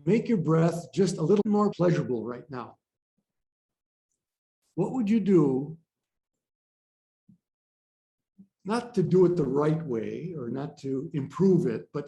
make your breath just a little more pleasurable right now. What would you do, not to do it the right way or not to improve it, but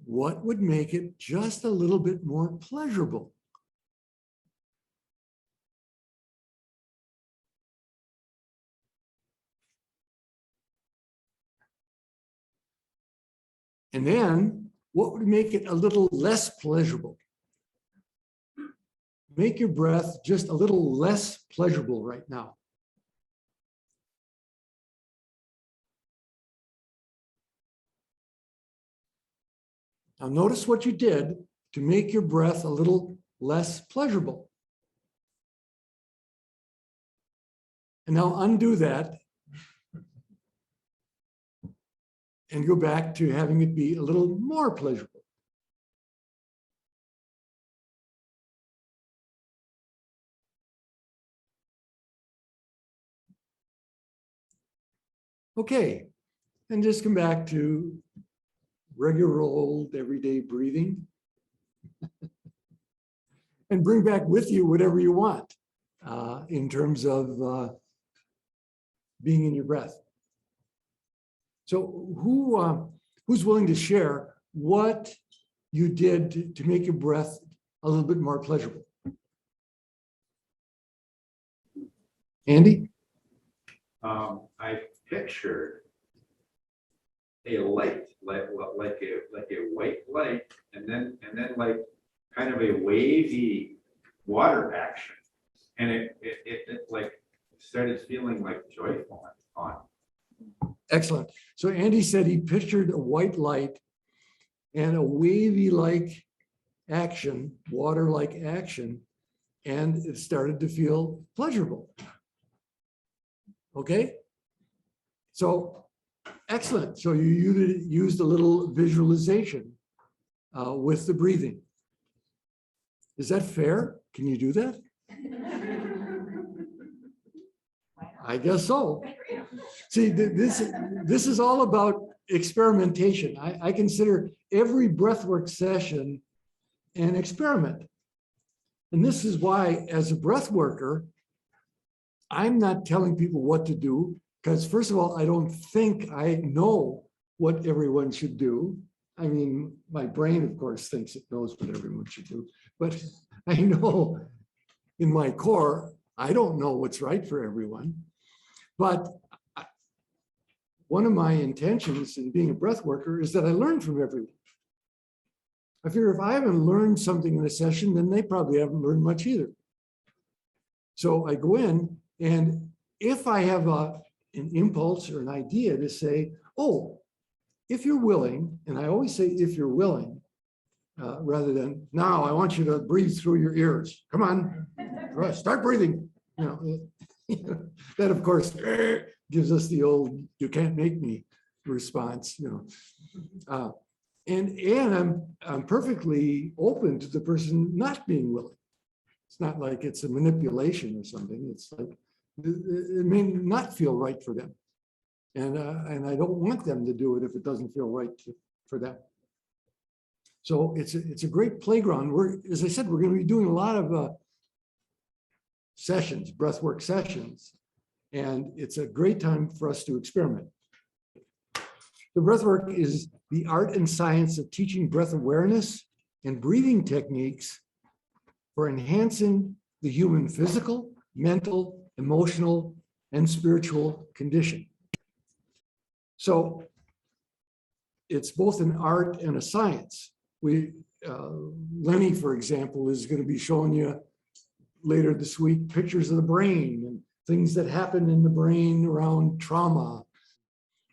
what would make it just a little bit more pleasurable? And then, what would make it a little less pleasurable? Make your breath just a little less pleasurable right now. Now notice what you did to make your breath a little less pleasurable. And now undo that and go back to having it be a little more pleasurable. Okay, and just come back to regular old everyday breathing and bring back with you whatever you want in terms of being in your breath. So who's willing to share what you did to make your breath a little bit more pleasurable? Andy? I pictured a light, like a white light, and then like kind of a wavy water action, and it like started feeling like joyful on. Excellent. So Andy said he pictured a white light and a wavy-like action, water-like action, and it started to feel pleasurable. Okay? So, excellent. So you used a little visualization with the breathing. Is that fair? Can you do that? I guess so. See, this is all about experimentation. I consider every breathwork session an experiment. And this is why, as a breath worker, I'm not telling people what to do, because first of all, I don't think I know what everyone should do. I mean, my brain, of course, thinks it knows what everyone should do, but I know in my core, I don't know what's right for everyone. But one of my intentions in being a breath worker is that I learn from everyone. I figure if I haven't learned something in a session, then they probably haven't learned much either. So I go in, and if I have an impulse or an idea to say, oh, if you're willing, and I always say if you're willing, rather than now I want you to breathe through your ears. Come on, start breathing. That of course gives us the old "you can't make me" response. And I'm perfectly open to the person not being willing. It's not like it's a manipulation or something. It's like it may not feel right for them, and I don't want them to do it if it doesn't feel right for them. So it's a great playground. As I said, we're going to be doing a lot of sessions, breathwork sessions, and it's a great time for us to experiment. The breathwork is the art and science of teaching breath awareness and breathing techniques for enhancing the human physical, mental, emotional, and spiritual condition. So it's both an art and a science. Lenny, for example, is going to be showing you later this week pictures of the brain and things that happen in the brain around trauma.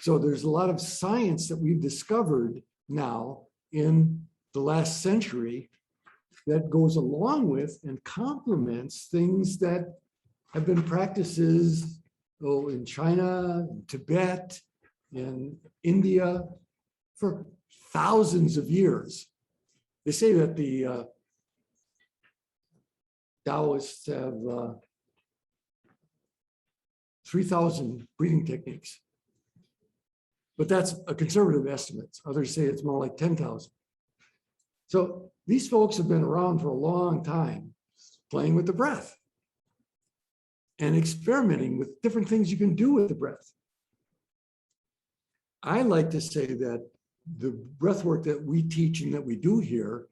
So there's a lot of science that we've discovered now in the last century that goes along with and complements things that have been practices in China, in Tibet, in India for thousands of years. They say that the Taoists have 3,000 breathing techniques, but that's a conservative estimate. Others say it's more like 10,000. So these folks have been around for a long time, playing with the breath and experimenting with different things you can do with the breath. I like to say that the breath work that we teach and that we do here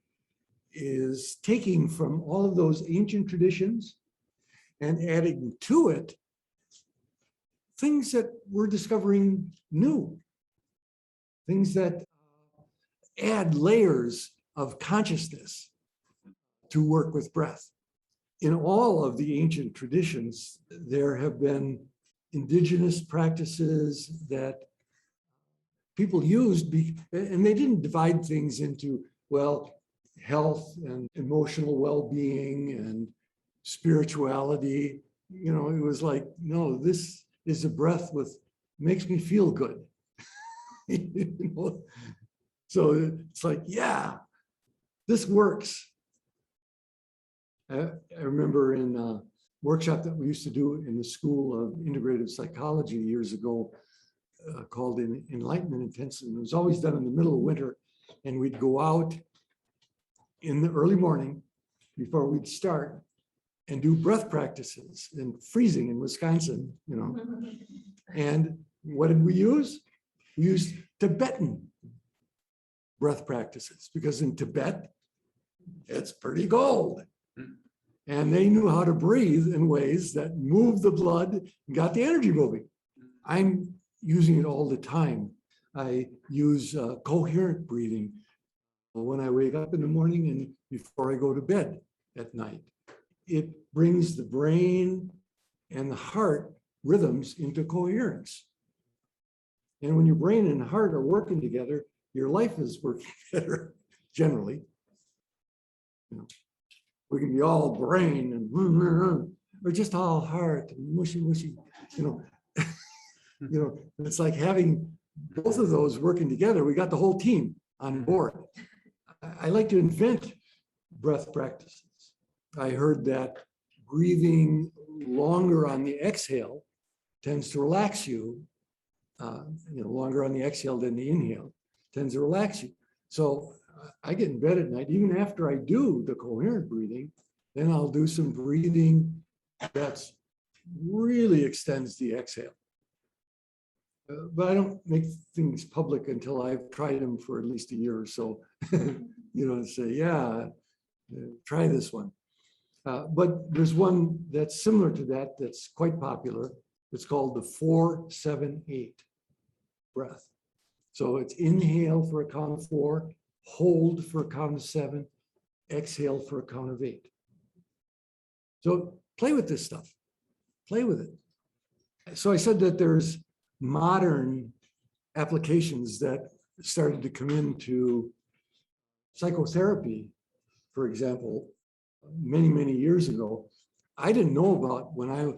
is taking from all of those ancient traditions and adding to it things that we're discovering new, things that add layers of consciousness to work with breath. In all of the ancient traditions, there have been indigenous practices that people used, and they didn't divide things into, well, health and emotional well-being and spirituality. You know, it was like, no, this is a breath with, makes me feel good. You know? So it's like, yeah, this works. I remember in a workshop that we used to do in the School of Integrative Psychology years ago, called Enlightenment Intensive. It was always done in the middle of winter, and we'd go out in the early morning before we'd start and do breath practices in freezing in Wisconsin, you know. And what did we use? We used Tibetan breath practices, because in Tibet, it's pretty cold. And they knew how to breathe in ways that moved the blood and got the energy moving. I'm using it all the time. I use coherent breathing when I wake up in the morning and before I go to bed at night. It brings the brain and the heart rhythms into coherence. And when your brain and heart are working together, your life is working better, generally. You know, we can be all brain and or just all heart and mushy, you know. You know, it's like having both of those working together. We got the whole team on board. I like to invent breath practices. I heard that breathing longer on the exhale tends to relax you. You know, longer on the exhale than the inhale tends to relax you. So I get in bed at night, even after I do the coherent breathing, then I'll do some breathing that's really extends the exhale. But I don't make things public until I've tried them for at least a year or so. You know, say, yeah, try this one. But there's one that's similar to that that's quite popular. It's called the 4-7-8 breath. So it's inhale for a count of 4, hold for a count of 7, exhale for a count of 8. So play with this stuff. Play with it. So I said that there's modern applications that started to come into psychotherapy, for example, many years ago. I didn't know about when I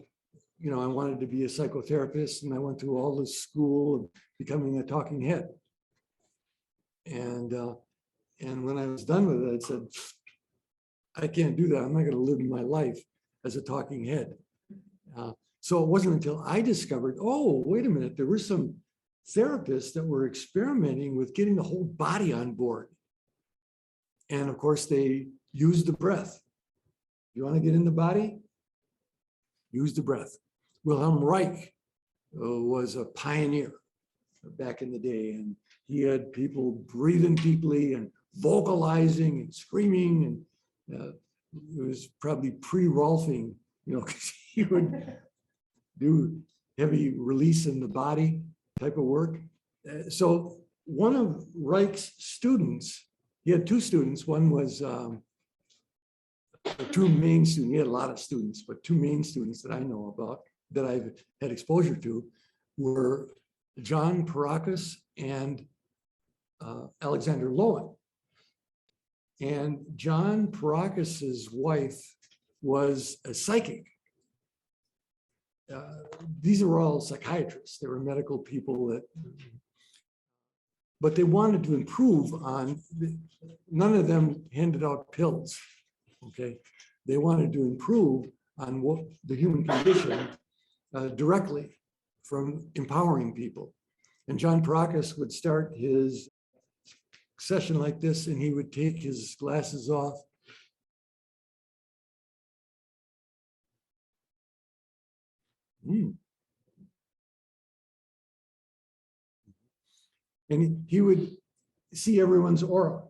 wanted to be a psychotherapist, and I went through all this school of becoming a talking head. And when I was done with it, I said, I can't do that. I'm not going to live my life as a talking head. So it wasn't until I discovered, oh, wait a minute, there were some therapists that were experimenting with getting the whole body on board. And of course, they used the breath. You want to get in the body? Use the breath. Wilhelm Reich was a pioneer back in the day, and he had people breathing deeply and vocalizing and screaming, and it was probably pre-Rolfing, you know, because he would do heavy release in the body type of work. So one of Reich's students, he had 2 students. One was 2 main students. He had a lot of students, but 2 main students that I know about, that I've had exposure to, were John Parakas and Alexander Lowan. And John Parakas's wife was a psychic. These are all psychiatrists. They were medical people but they wanted to improve on, none of them handed out pills, okay? They wanted to improve on what the human condition directly from empowering people. And John Parakas would start his session like this and he would take his glasses off. And he would see everyone's aura.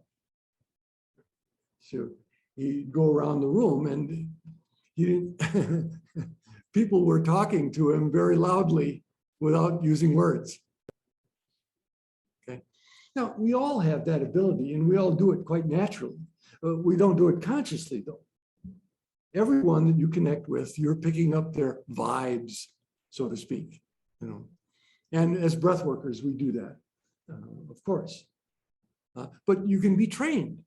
So he'd go around the room and people were talking to him very loudly without using words. Okay. Now, we all have that ability and we all do it quite naturally. We don't do it consciously, though. Everyone that you connect with, you're picking up their vibes, so to speak. And as breath workers, we do that, of course. But you can be trained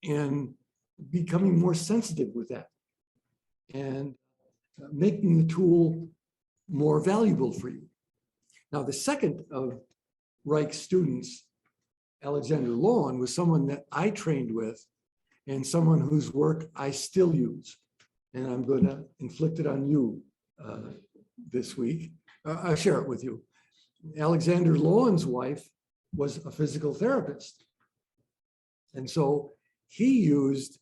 in becoming more sensitive with that and making the tool more valuable for you. Now, the second of Reich's students, Alexander Lowan, was someone that I trained with and someone whose work I still use. And I'm going to inflict it on you this week. I'll share it with you. Alexander Lowan's wife was a physical therapist. And so he used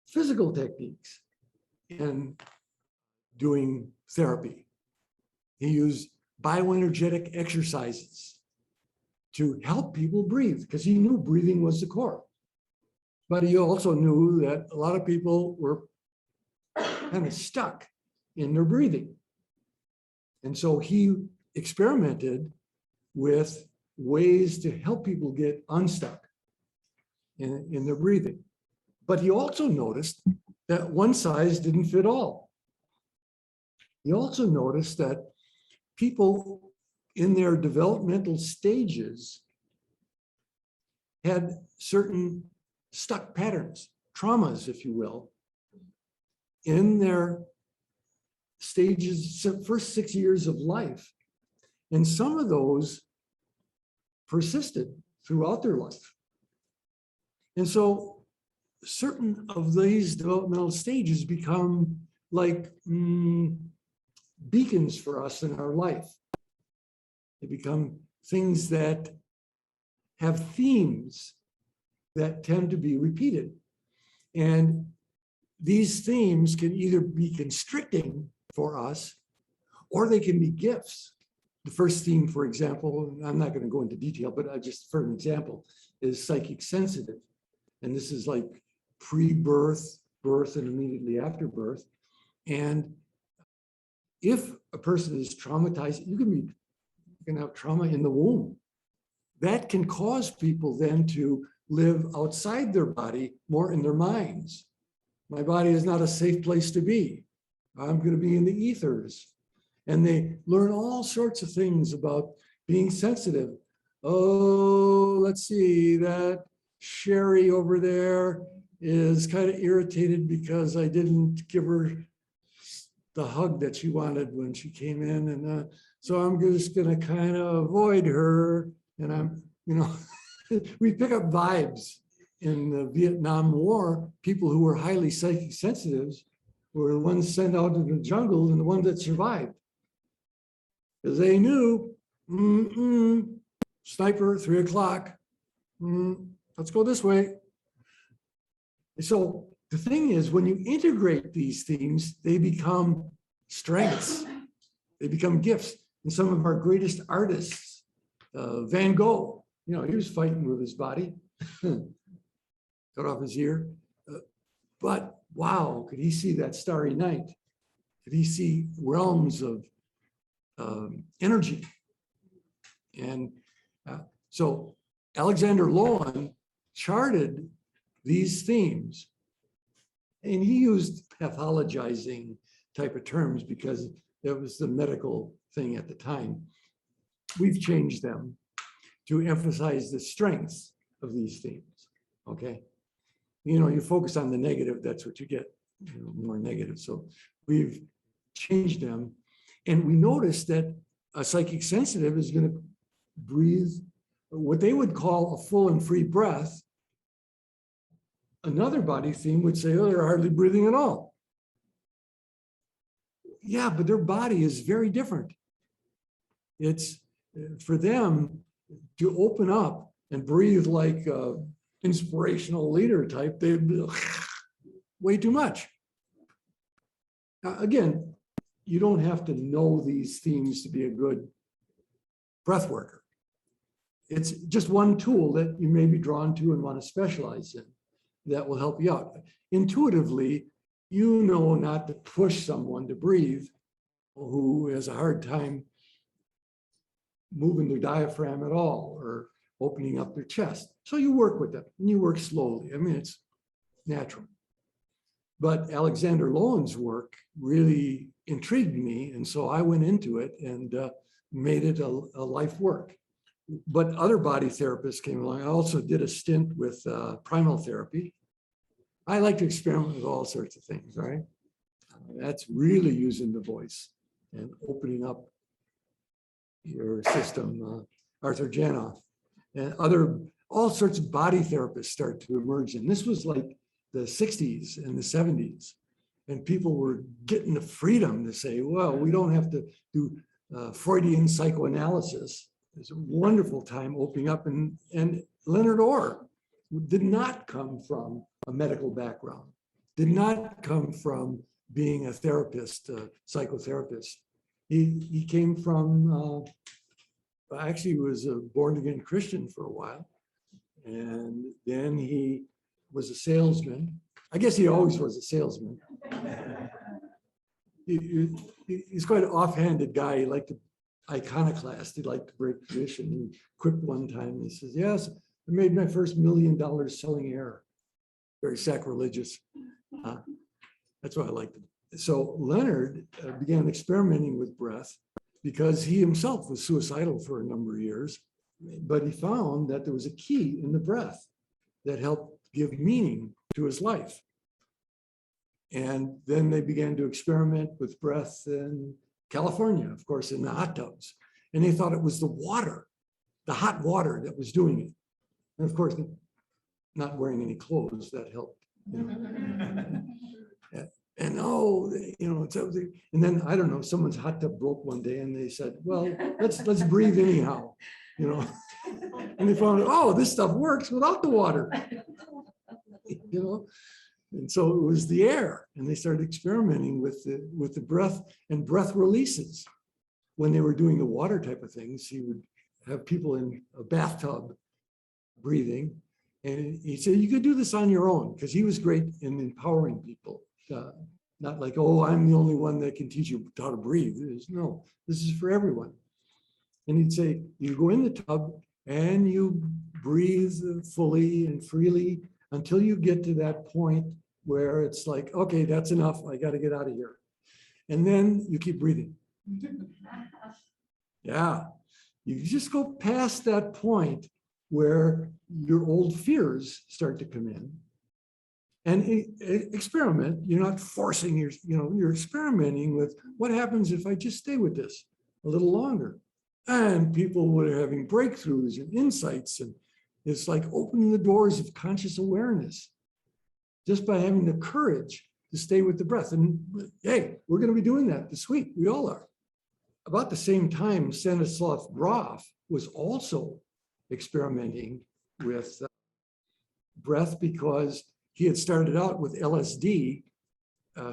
physical techniques in doing therapy. He used bioenergetic exercises to help people breathe because he knew breathing was the core. But he also knew that a lot of people were kind of stuck in their breathing. And so he experimented with ways to help people get unstuck in their breathing. But he also noticed that one size didn't fit all. He also noticed that people in their developmental stages had certain stuck patterns, traumas, if you will, in their stages, first 6 years of life. And some of those persisted throughout their life. And so certain of these developmental stages become like beacons for us in our life. They become things that have themes that tend to be repeated. And these themes can either be constricting for us or they can be gifts. The first theme, for example, I'm not going to go into detail, but just for an example, is psychic sensitive. And this is like pre-birth, birth, and immediately after birth. And if a person is traumatized, you can have trauma in the womb. That can cause people then to live outside their body, more in their minds. My body is not a safe place to be. I'm going to be in the ethers. And they learn all sorts of things about being sensitive. Oh, let's see, that Sherry over there is kind of irritated because I didn't give her the hug that she wanted when she came in. And so I'm just going to kind of avoid her. And I'm, we pick up vibes in the Vietnam War. People who were highly psychic sensitives were the ones sent out into the jungle and the ones that survived. Because they knew, sniper, 3 o'clock, let's go this way. So the thing is, when you integrate these things, they become strengths. They become gifts. And some of our greatest artists, Van Gogh, he was fighting with his body, cut off his ear. But wow, could he see that starry night? Could he see realms of energy? And so Alexander Lowan charted these themes, and he used pathologizing type of terms because that was the medical thing at the time. We've changed them to emphasize the strengths of these themes, okay? You focus on the negative, that's what you get, more negative. So we've changed them. And we noticed that a psychic sensitive is going to breathe what they would call a full and free breath. Another body theme would say, oh, they're hardly breathing at all. Yeah, but their body is very different. It's for them to open up and breathe like a inspirational leader type, they'd be way too much. Again, you don't have to know these themes to be a good breath worker. It's just one tool that you may be drawn to and want to specialize in that will help you out. Intuitively, you know not to push someone to breathe who has a hard time moving their diaphragm at all or opening up their chest. So you work with them and you work slowly. I mean, it's natural. But Alexander Lowan's work really intrigued me. And so I went into it and made it a life work. But other body therapists came along. I also did a stint with primal therapy. I like to experiment with all sorts of things, right? That's really using the voice and opening up your system. Arthur Janoff and all sorts of body therapists start to emerge. And this was like the 60s and the 70s. And people were getting the freedom to say, well, we don't have to do Freudian psychoanalysis. It's a wonderful time opening up. And Leonard Orr did not come from a medical background, did not come from being a therapist, a psychotherapist. He came from, actually he was a born-again Christian for a while. And then he was a salesman. I guess he always was a salesman. He's quite an offhanded guy. He liked to iconoclast. He liked to break tradition. He quipped one time. He says, yes, I made my first $1 million selling air. Very sacrilegious. That's why I liked him. So Leonard began experimenting with breath because he himself was suicidal for a number of years, but he found that there was a key in the breath that helped give meaning to his life. And then they began to experiment with breath in California, of course, in the hot tubs. And they thought it was the water, the hot water that was doing it. And of course, not wearing any clothes, that helped. You know. And and then I don't know, someone's hot tub broke one day and they said, well, let's breathe anyhow, you know. And they found, oh, this stuff works without the water, you know. And so it was the air, and they started experimenting with the breath and breath releases. When they were doing the water type of things, he would have people in a bathtub breathing, and he said you could do this on your own, because he was great in empowering people. Not like, oh, I'm the only one that can teach you how to breathe. No, this is for everyone. And he'd say, you go in the tub and you breathe fully and freely until you get to that point where it's like, okay, that's enough. I got to get out of here. And then you keep breathing. Yeah, you just go past that point where your old fears start to come in. And experiment. You're not forcing you're experimenting with what happens if I just stay with this a little longer. And people were having breakthroughs and insights, and it's like opening the doors of conscious awareness just by having the courage to stay with the breath. And hey, we're going to be doing that this week. We all are. About the same time, Stanislav Grof was also experimenting with breath, because he had started out with LSD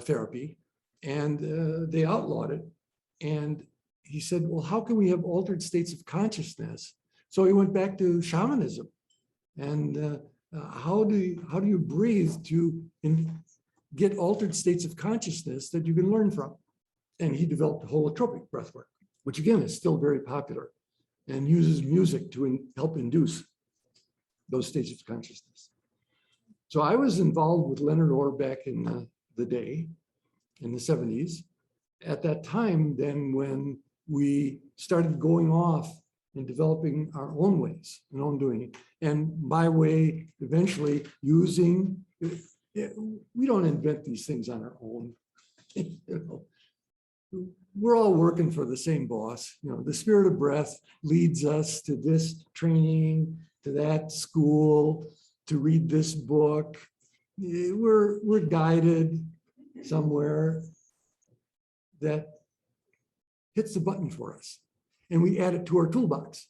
therapy, and they outlawed it. And he said, well, how can we have altered states of consciousness? So he went back to shamanism. And how do you breathe to get altered states of consciousness that you can learn from? And he developed holotropic breathwork, which again is still very popular and uses music to help induce those states of consciousness. So I was involved with Leonard Orr back in the day, in the 70s. At that time, then, when we started going off and developing our own ways and own doing it. And my way, eventually using, we don't invent these things on our own. You know, we're all working for the same boss. You know, the spirit of breath leads us to this training, to that school, to read this book. We're guided somewhere that hits the button for us, and we add it to our toolbox.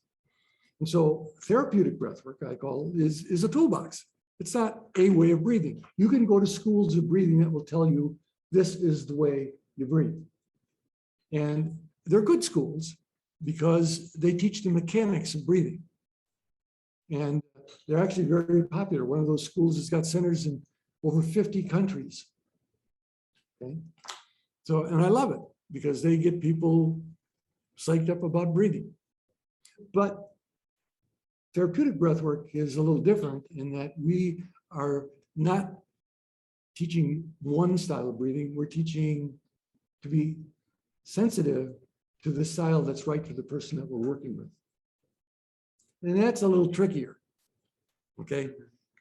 And so therapeutic breathwork, I call it, is a toolbox. It's not a way of breathing. You can go to schools of breathing that will tell you this is the way you breathe. And they're good schools because they teach the mechanics of breathing. And they're actually very popular. One of those schools has got centers in over 50 countries. Okay. So, and I love it because they get people psyched up about breathing. But therapeutic breathwork is a little different in that we are not teaching one style of breathing. We're teaching to be sensitive to the style that's right for the person that we're working with. And that's a little trickier. Okay.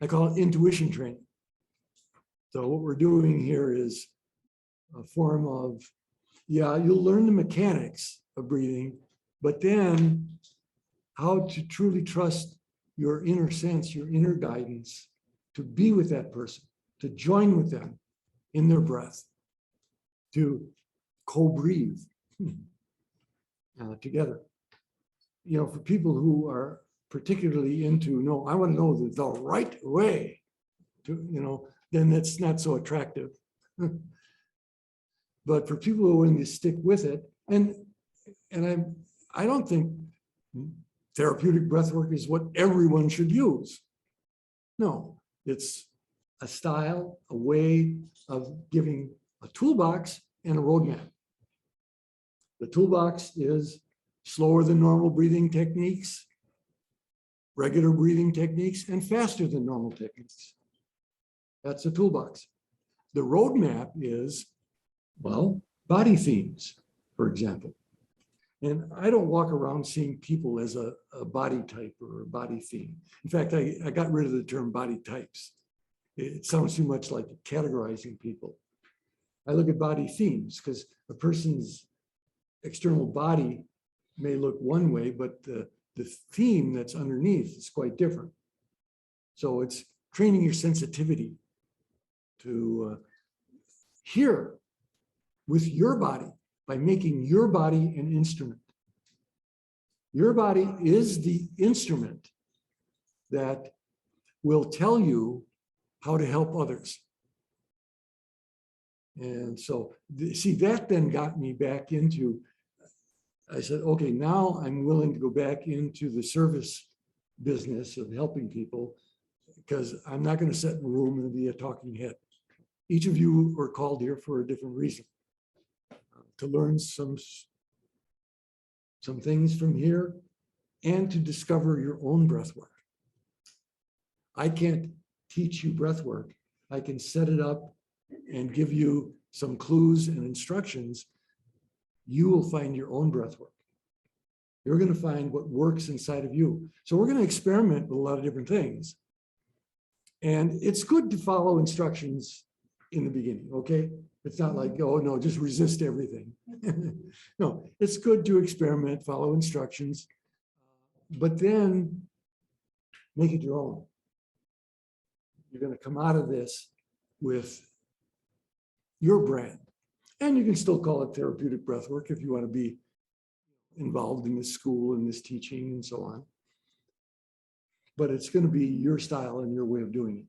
I call it intuition training. So what we're doing here is a form of, yeah, you'll learn the mechanics of breathing, but then how to truly trust your inner sense, your inner guidance, to be with that person, to join with them in their breath, to co-breathe together. You know, for people who are particularly into, no, I want to know the right way to, you know, then that's not so attractive. But for people who are willing to stick with it, and I don't think therapeutic breathwork is what everyone should use. No, it's a style, a way of giving a toolbox and a roadmap. The toolbox is slower than normal breathing techniques, regular breathing techniques, and faster than normal techniques. That's the toolbox. The roadmap is, well, body themes, for example. And I don't walk around seeing people as a body type or a body theme. In fact, I got rid of the term body types. It sounds too much like categorizing people. I look at body themes because a person's external body may look one way, but the theme that's underneath is quite different. So it's training your sensitivity to hear with your body by making your body an instrument. Your body is the instrument that will tell you how to help others. And so, see, that then got me back into, I said, okay, now I'm willing to go back into the service business of helping people because I'm not going to sit in a room and be a talking head. Each of you are called here for a different reason. To learn some things from here and to discover your own breath work. I can't teach you breath work. I can set it up and give you some clues and instructions. You will find your own breath work. You're going to find what works inside of you. So we're going to experiment with a lot of different things. And it's good to follow instructions in the beginning, okay? It's not like, oh no, just resist everything. No, it's good to experiment, follow instructions, but then make it your own. You're going to come out of this with your brand. And you can still call it therapeutic breathwork if you want to be involved in this school and this teaching and so on. But it's going to be your style and your way of doing it.